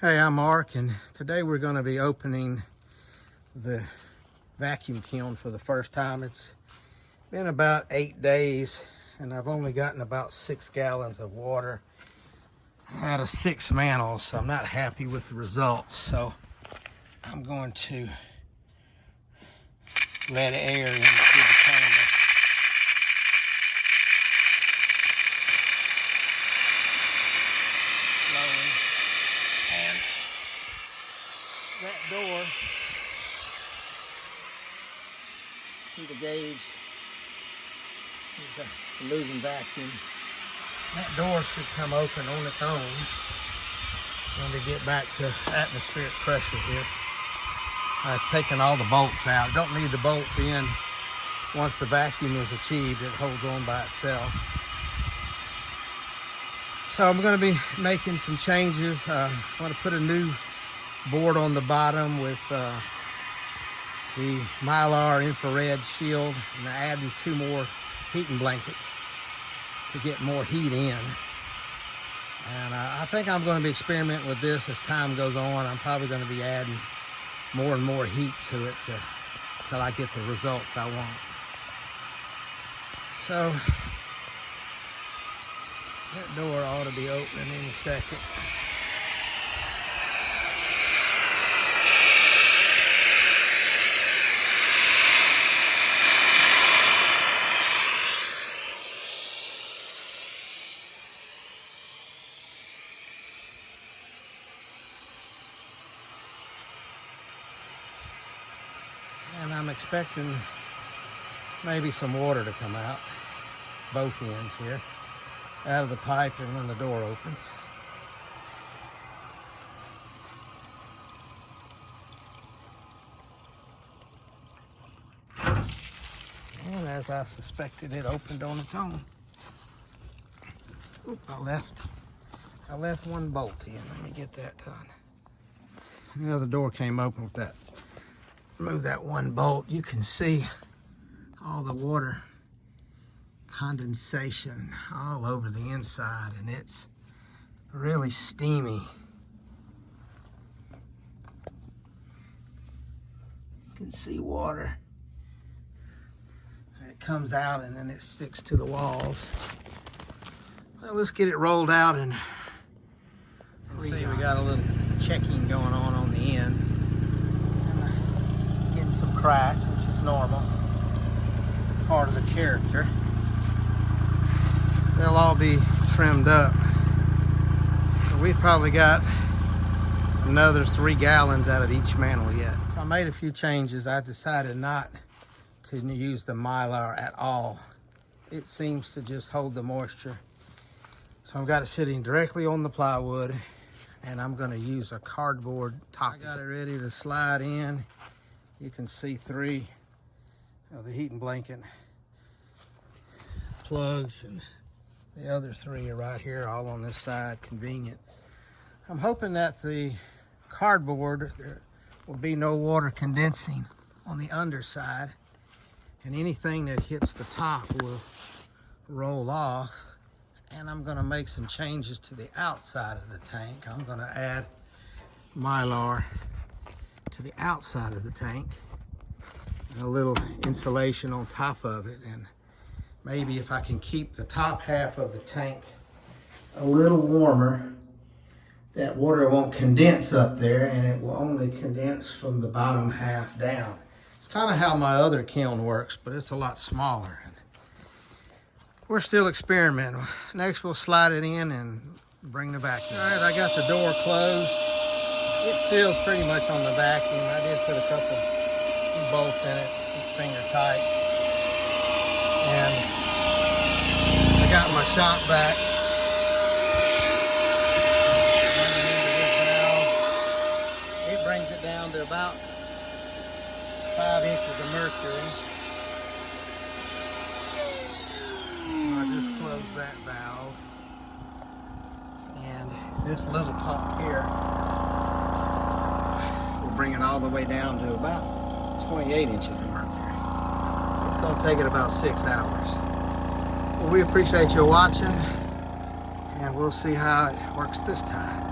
Hey, I'm Mark, and today we're going to be opening the vacuum kiln for the first time. It's been about 8 days, and I've only gotten about 6 gallons of water out of 6 mantles, so I'm not happy with the results. So I'm going to let air in through the chamber. That door, see the gauge, is the losing vacuum. That door should come open on its own when we get back to atmospheric pressure here. I've taken all the bolts out. Don't need the bolts in. Once the vacuum is achieved, it holds on by itself. So I'm going to be making some changes. I want to put a new board on the bottom with the Mylar infrared shield, and adding 2 more heating blankets to get more heat in. And I think I'm going to be experimenting with this as time goes on. I'm probably going to be adding more and more heat to it until I get the results I want. So that door ought to be opening any second. And I'm expecting maybe some water to come out, both ends here, out of the pipe and when the door opens. And as I suspected, it opened on its own. Oop, I left one bolt in. Let me get that done. The other door came open with that. Remove that one bolt. You can see all the water condensation all over the inside, and it's really steamy. You can see water. It comes out and then it sticks to the walls. Well, let's get it rolled out and see. We got a little checking going on the end. Getting some cracks, which is normal, part of the character. They'll all be trimmed up. We've probably got another 3 gallons out of each mantle yet. I made a few changes. I decided not to use the Mylar at all. It seems to just hold the moisture. So I've got it sitting directly on the plywood, and I'm going to use a cardboard top. I got it ready to slide in. You can see 3 of the heating blanket plugs, and the other 3 are right here, all on this side, convenient. I'm hoping that the cardboard, there will be no water condensing on the underside, and anything that hits the top will roll off. And I'm going to make some changes to the outside of the tank. I'm going to add Mylar to the outside of the tank and a little insulation on top of it. And maybe if I can keep the top half of the tank a little warmer, that water won't condense up there, and it will only condense from the bottom half down. It's kind of how my other kiln works, but it's a lot smaller. We're still experimenting. Next, we'll slide it in and bring the vacuum. All right, I got the door closed. It seals pretty much on the vacuum. I did put a couple bolts in it, finger tight. And I got my shop vac. It brings it down to about 5 inches of mercury. I just closed that valve. And this little pump here will bring it all the way down to about 28 inches of mercury. It's going to take it about 6 hours. Well, we appreciate you watching, and we'll see how it works this time.